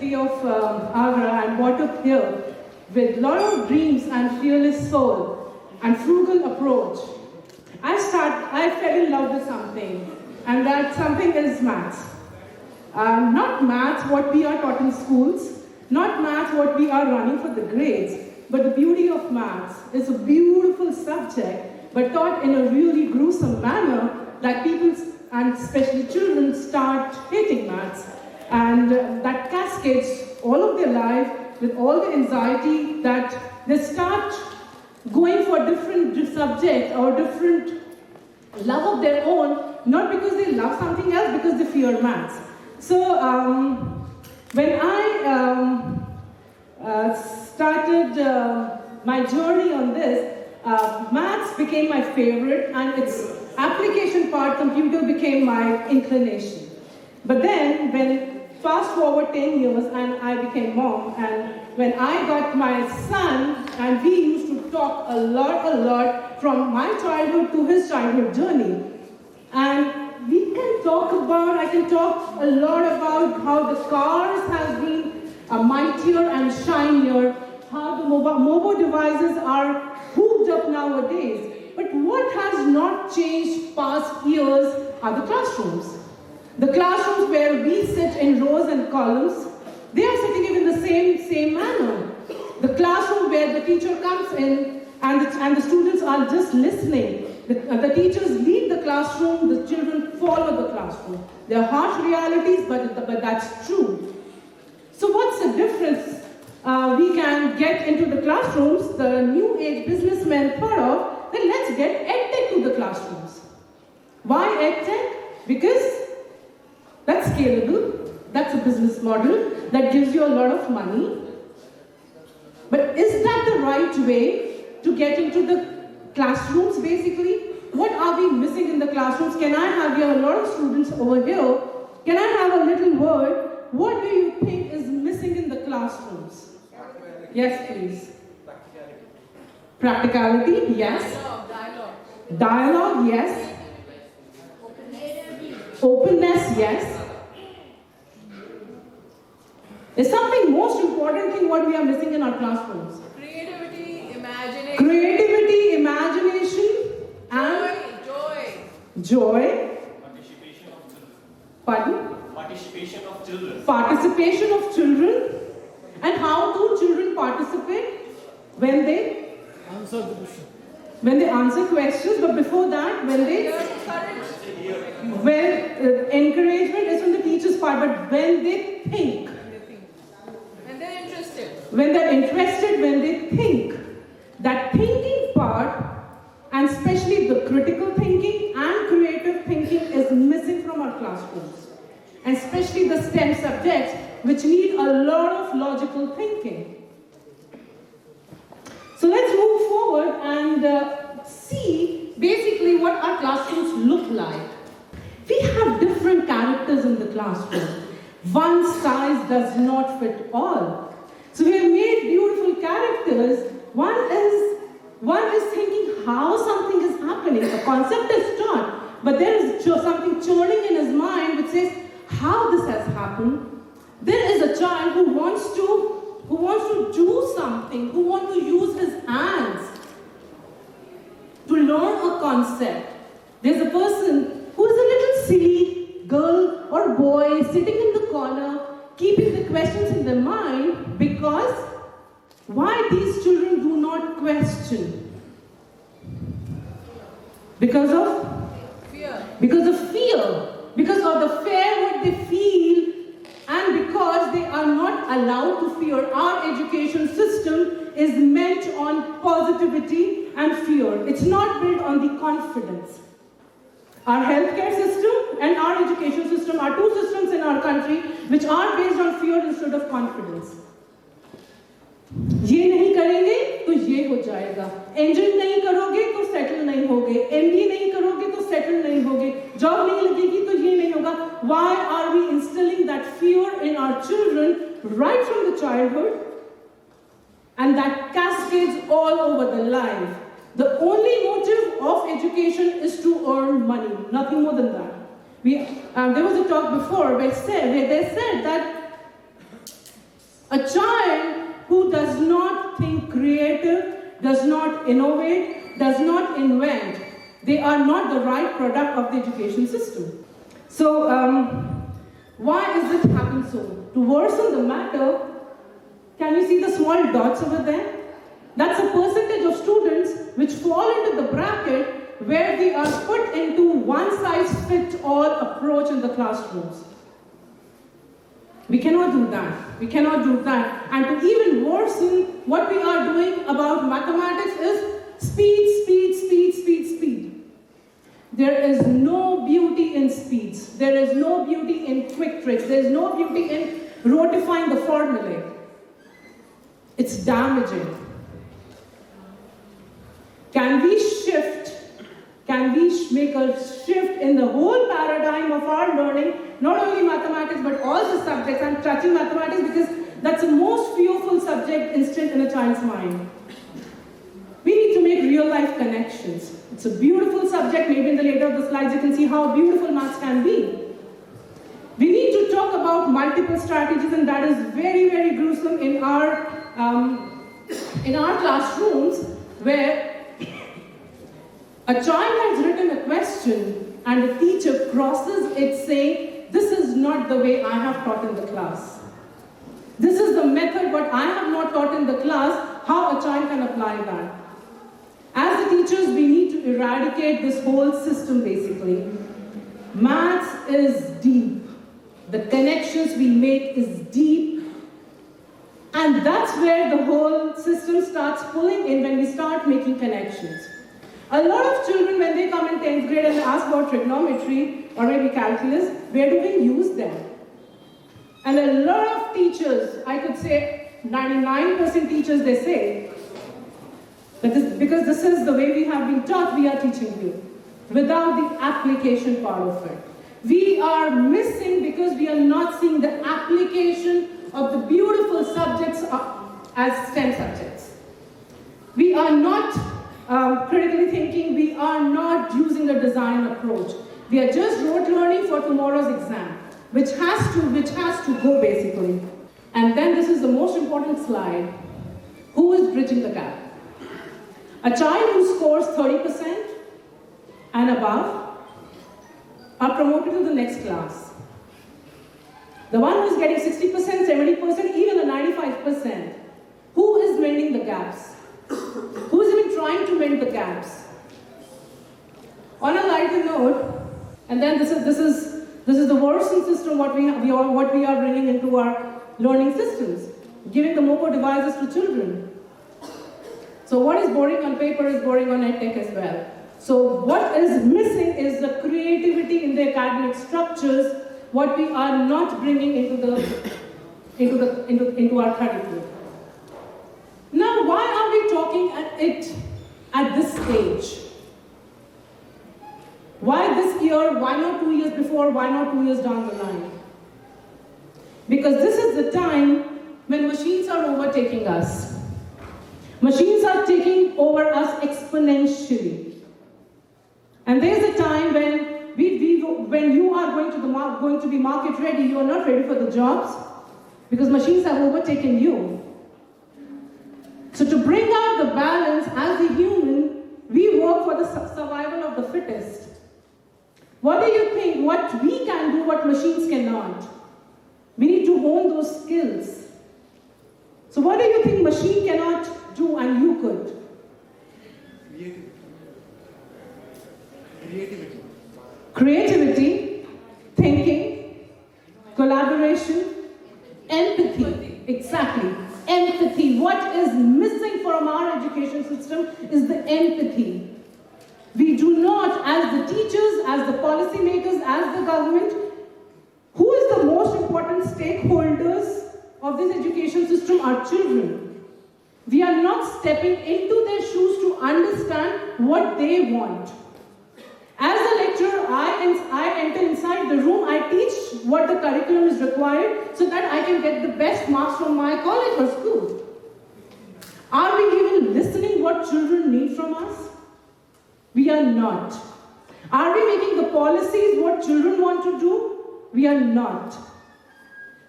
city of Agra and brought up here with a lot of dreams and fearless soul and frugal approach. I fell in love with something, and that something is maths. Not maths, what we are taught in schools, not maths, what we are running for the grades, but the beauty of maths is a beautiful subject, but taught in a really gruesome manner that people, and especially children, start hating maths. And that cascades all of their life with all the anxiety that they start going for different subjects or different love of their own, not because they love something else, because they fear maths. So when I started my journey on this, maths became my favorite, and its application part, computer, became my inclination. But then, when fast forward 10 years and I became mom, and when I got my son, and we used to talk a lot from my childhood to his childhood journey. And I can talk a lot about how the cars have been mightier and shinier, how the mobile devices are hooked up nowadays. But what has not changed past years are the classrooms. The classrooms where we sit in rows and columns, they are sitting in the same manner. The classroom where the teacher comes in and the students are just listening. The teachers lead the classroom, the children follow the classroom. They are harsh realities, but that's true. So what's the difference we can get into the classrooms? The new age businessmen thought of, then let's get EdTech to the classrooms. Why EdTech? Because that's scalable, that's a business model that gives you a lot of money. But is that the right way to get into the classrooms, basically? What are we missing in the classrooms? Can I have here a lot of students over here? Can I have a little word? What do you think is missing in the classrooms? Yes, please. Practicality, yes. Dialogue, yes. Openness, yes. Is something most important thing what we are missing in our classrooms? Creativity, imagination. Creativity, imagination, and joy. Participation of children. Pardon? Participation of children. Participation of children. And how do children participate? When they answer the question. When they answer questions, but before that, when they encouragement is from the teacher's part, but when they think. And they're interested. When they're interested, when they think. That thinking part, and especially the critical thinking and creative thinking, is missing from our classrooms. And especially the STEM subjects, which need a lot of logical thinking. So let's move forward and see basically what our classrooms look like. We have different characters in the classroom. One size does not fit all. So we have made beautiful characters. One is thinking how something is happening. The concept is taught, but there is something churning in his mind which says how this has happened. There is a child who wants to do something, who wants to use his hands to learn a concept. There's a person who is a little silly girl or boy sitting in the corner, keeping the questions in their mind, because why these children do not question? Because of fear. Because of fear. Because of the fear what they feel, and because they are not allowed to fear. Our education system is meant on positivity and fear. It's not built on the confidence. Our healthcare system and our education system are two systems in our country which are based on fear instead of confidence. ये नहीं करेंगे तो ये हो जाएगा, engine नहीं करोगे तो सेटल नहीं होगे, एमबीए नहीं करोगे तो सेटल नहीं होगे, जॉब नहीं लगेगी तो ये नहीं होगा. Why are we instilling that fear in our children right from the childhood? And that cascades all over the life. The only motive of education is to earn money, nothing more than that. There was a talk before where they said that A child who does not think creative, does not innovate, does not invent, they are not the right product of the education system. So, why is this happening so? To worsen the matter, can you see the small dots over there? That's a percentage of students which fall into the bracket where they are put into one-size-fits-all approach in the classrooms. We cannot do that. We cannot do that. And to even worsen, what we are doing about mathematics is speed, speed, speed, speed, speed. There is no beauty in speeds. There is no beauty in quick tricks. There is no beauty in rotifying the formulae. It's damaging. Can we shift? Can we make a shift in the whole paradigm of our learning, not only mathematics, but all the subjects? I'm touching mathematics because that's the most fearful subject instant in a child's mind. We need to make real-life connections. It's a beautiful subject. Maybe in the later of the slides you can see how beautiful maths can be. We need to talk about multiple strategies, and that is very, very gruesome in our classrooms, where a child has written a question and the teacher crosses it saying, this is not the way I have taught in the class. This is the method what I have not taught in the class, how a child can apply that. As the teachers, we need to eradicate this whole system basically. Maths is deep. The connections we make is deep. And that's where the whole system starts pulling in, when we start making connections. A lot of children, when they come in 10th grade and they ask about trigonometry or maybe calculus, where do we use them? And a lot of teachers, I could say 99% teachers, they say, that because this is the way we have been taught, we are teaching you, without the application part of it. We are missing because we are not seeing the application of the beautiful subjects as STEM subjects. We are not critically thinking, we are not using a design approach. We are just rote learning for tomorrow's exam, which has to go basically. And then this is the most important slide. Who is bridging the gap? A child who scores 30% and above are promoted to the next class. The one who is getting 60%, 70%, even the 95%, who is mending the gaps? Who is even trying to mend the gaps? On a lighter note, and then this is the worsening system what we are bringing into our learning systems, giving the mobile devices to children. So what is boring on paper is boring on EdTech as well. So what is missing is the creativity in the academic structures, what we are not bringing into our curriculum. Now, why are we talking at this stage? Why this year? Why not 2 years before? Why not 2 years down the line? Because this is the time when machines are overtaking us. Machines are taking over us exponentially. And there's a time when you are going to be market ready, you are not ready for the jobs because machines have overtaken you. So to bring out the balance as a human, we work for the survival of the fittest. What do you think? What we can do, what machines cannot? We need to hone those skills. So what do you think machine cannot do and you could? Creativity, thinking, collaboration, empathy. Exactly. Empathy. What is missing from our education system is the empathy. We do not, as the teachers, as the policymakers, as the government, who is the most important stakeholders of this education system are children. We are not stepping into their shoes to understand what they want. As a lecturer, I enter inside the room, I teach what the curriculum is required so that I can get the best marks from my college or school. Are we even listening what children need from us? We are not. Are we making the policies what children want to do? We are not.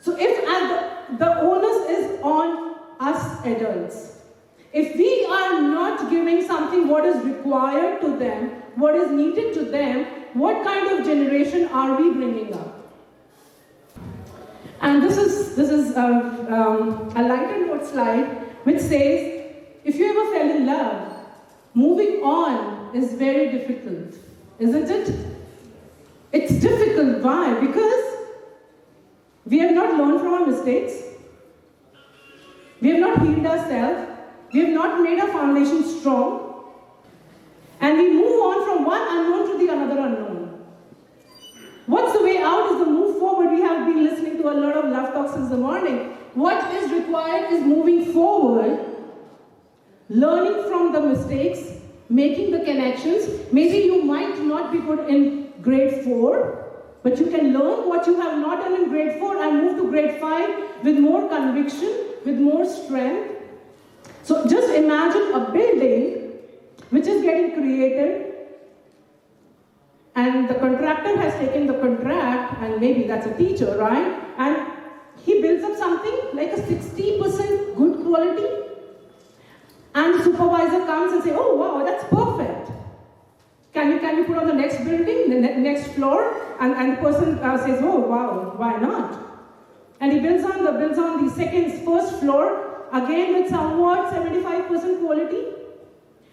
So if the onus is adults. If we are not giving something what is required to them, what is needed to them, what kind of generation are we bringing up? And this is a lighter note slide which says, if you ever fell in love, moving on is very difficult, isn't it? It's difficult. Why? Because we have not learned from our mistakes. We have not healed ourselves. We have not made our foundation strong. And we move on from one unknown to the another unknown. What's the way out is the move forward. We have been listening to a lot of love talks since the morning. What is required is moving forward, learning from the mistakes, making the connections. Maybe you might not be good in grade 4, but you can learn what you have not done in grade 4 and move to grade 5 with more conviction, with more strength. So just imagine a building which is getting created, and the contractor has taken the contract, and maybe that's a teacher, right? And he builds up something like a 60% good quality, and the supervisor comes and says, oh wow, that's perfect. Can you put on the next building, the next floor? And the person says, oh wow, why not? And he builds on the first floor, again with somewhat 75% quality.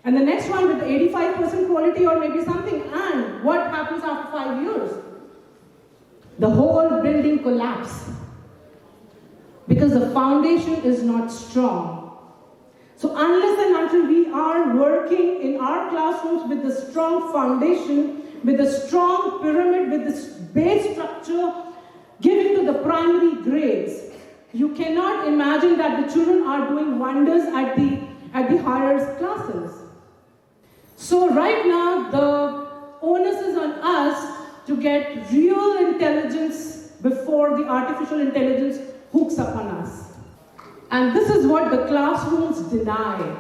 And the next one with 85% quality or maybe something. And what happens after 5 years? The whole building collapses. Because the foundation is not strong. So unless and until we are working in our classrooms with the strong foundation, with the strong pyramid, with this base structure given to the primary grades, you cannot imagine that the children are doing wonders at the higher classes. So right now, the onus is on us to get real intelligence before the artificial intelligence hooks up on us. And this is what the classrooms deny.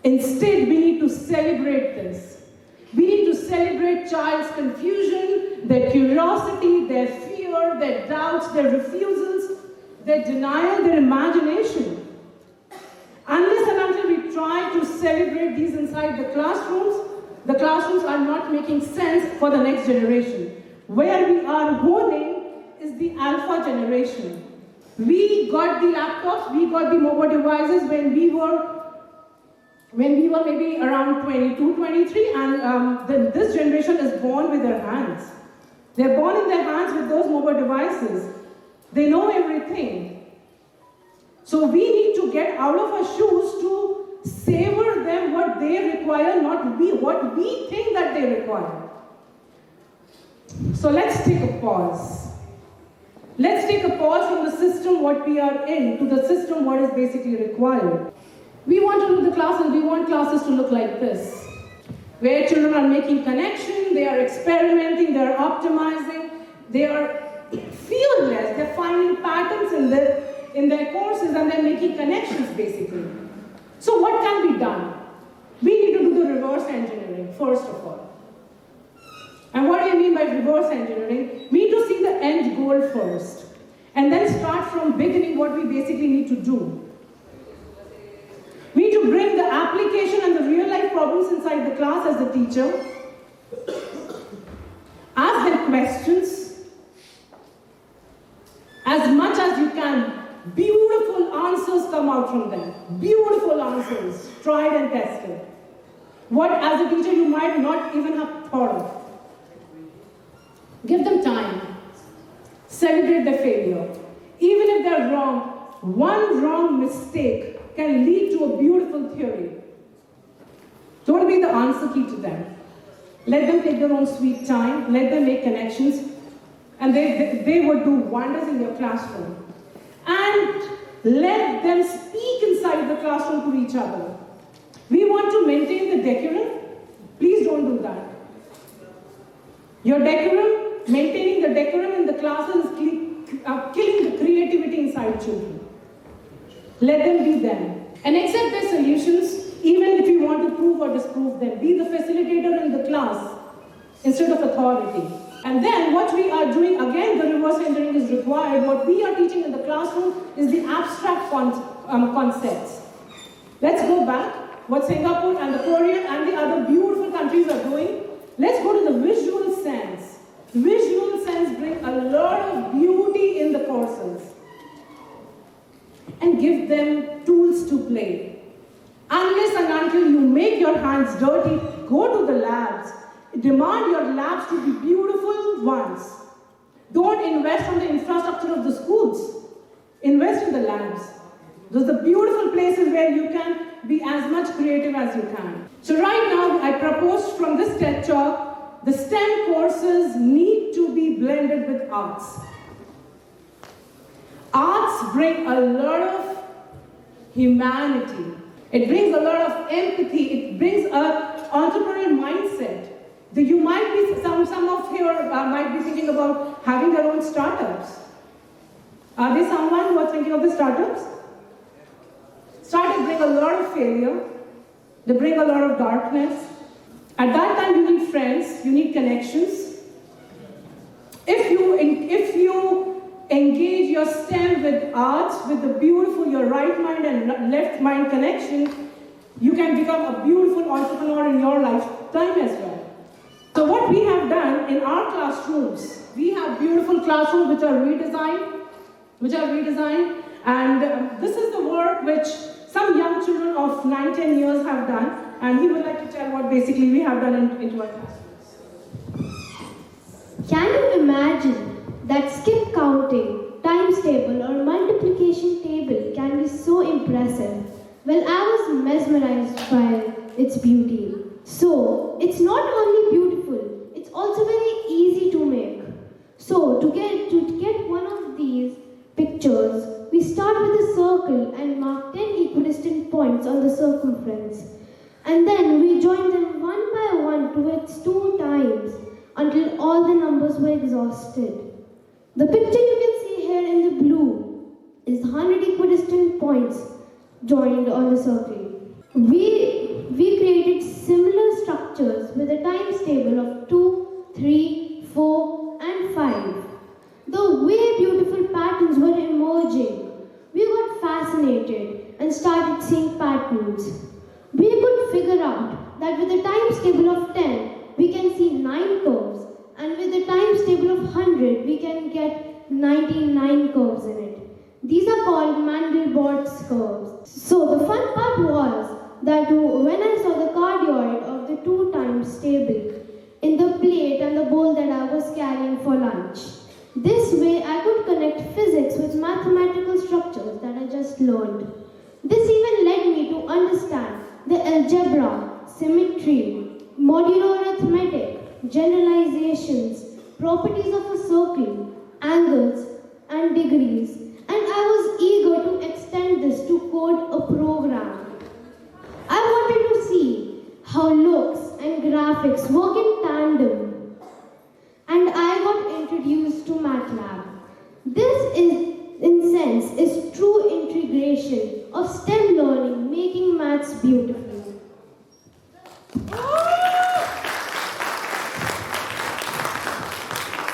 Instead, we need to celebrate this. We need to celebrate child's confusion, their curiosity, their fear, their doubts, their refusals, their denial, their imagination. Unless and until we try to celebrate these inside the classrooms are not making sense for the next generation. Where we are honing is the alpha generation. We got the laptops, we got the mobile devices when we were maybe around 22, 23, and this generation is born with their hands. They're born in their hands with those mobile devices. They know everything. So we need to get out of our shoes to savor them what they require, not what we think that they require. So let's take a pause. Let's take a pause from the system what we are in to the system what is basically required. We want to do the classes, we want classes to look like this, where children are making connection, they are experimenting, they are optimizing, they are fearless, they're finding patterns in their courses and they're making connections basically. So what can be done? We need to do the reverse engineering first of all. And what do you mean by reverse engineering? We need to see the end goal first and then start from beginning what we basically need to do. We need to bring the application and the real life problems inside the class as the teacher. Ask them questions as much as you can. Beautiful answers come out from them. Beautiful answers, tried and tested. What as a teacher you might not even have thought of. Give them time. Celebrate their failure. Even if they're wrong, one wrong mistake can lead to a beautiful theory. Don't be the answer key to them. Let them take their own sweet time. Let them make connections. And they would do wonders in your classroom. And let them speak inside the classroom to each other. We want to maintain the decorum. Please don't do that. Your decorum, maintaining the decorum in the classes is killing the creativity inside children. Let them be them. And accept their solutions, even if you want to prove or disprove them. Be the facilitator in the class instead of authority. And then what we are doing, again, the reverse engineering is required. What we are teaching in the classroom is the abstract concepts. Let's go back. What Singapore and the Korean and the other beautiful countries are doing. Let's go to the visual sense. Visual sense brings a lot of beauty in the courses. And give them tools to play. Unless and until you make your hands dirty, go to the labs. Demand your labs to be beautiful ones. Don't invest on the infrastructure of the schools. Invest in the labs. Those are the beautiful places where you can be as much creative as you can. So right now, I proposed from this TED Talk, the STEM courses need to be blended with arts. Arts bring a lot of humanity. It brings a lot of empathy. It brings an entrepreneurial mindset. You might be, some of you might be thinking about having their own startups. Are there someone who are thinking of the startups? Startups bring a lot of failure. They bring a lot of darkness. At that time, you need friends. You need connections. If you engage your STEM with arts, with the beautiful, your right mind and left mind connection, you can become a beautiful entrepreneur in your lifetime as well. So what we have done in our classrooms, we have beautiful classrooms which are redesigned, and this is the work which some young children of 9-10 years have done, and he would like to tell what basically we have done into our classrooms. Can you imagine that skip counting, times table or multiplication table can be so impressive? Well, I was mesmerized by its beauty. So, it's not only beautiful, it's also very easy to make. So, to get one of these pictures, we start with a circle and mark 10 equidistant points on the circumference. And then we join them one by one to its 2 times until all the numbers were exhausted. The picture you can see here in the blue is 100 equidistant points joined on the circle. We created similar structures with a times table of 2, 3, 4 and 5. The way beautiful patterns were emerging, we got fascinated and started seeing patterns. We could figure out that with a times table of 10, we can see 9 curves, and with a times table of 100, we can get 99 curves in it. These are called Mandelbrot's curves. So the fun part was that when I saw the cardioid of the 2 times table in the plate and the bowl that I was carrying for lunch, this way I could connect physics with mathematical structures that I just learned. This even led me to understand the algebra, symmetry, modular arithmetic, generalizations, properties of a circle, angles and degrees, and I was eager to extend this to code a program. I wanted to see how looks and graphics work in tandem, and I got introduced to MATLAB. This in sense is true integration of STEM learning, making maths beautiful.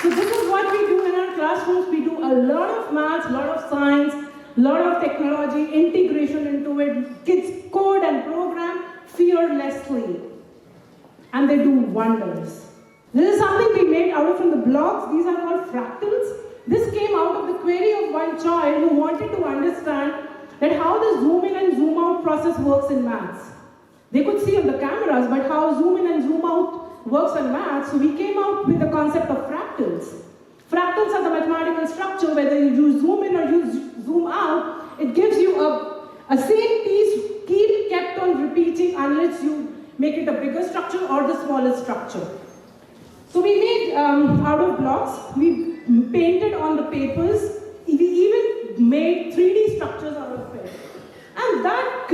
So this is what we do in our classrooms. We do a lot of maths, a lot of science, a lot of technology, integration into it. Kids code and program fearlessly. And they do wonders. This is something we made out of from the blocks. These are called fractals. This came out of the query of one child who wanted to understand that how the zoom in and zoom out process works in maths. They could see on the cameras, but how zoom in and zoom out works on maths. So we came out with the concept of fractals. Fractals are the mathematical structure, whether you zoom in or you zoom out, it gives you a same piece keep kept on repeating unless you make it a bigger structure or the smaller structure. So we made out of blocks, we painted on the papers, we even made 3D structures out of it. And that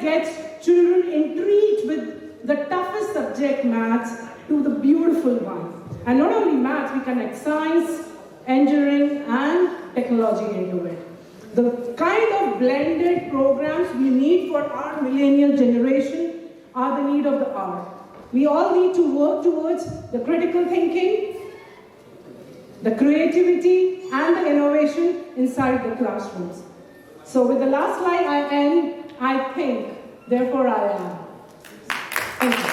gets children intrigued with the toughest subject, maths, to the beautiful one. And not only maths, we connect science, engineering, and technology into it. The kind of blended programs we need for our millennial generation are the need of the hour. We all need to work towards the critical thinking, the creativity and the innovation inside the classrooms. So with the last slide I end, I think, therefore I am. Thank you.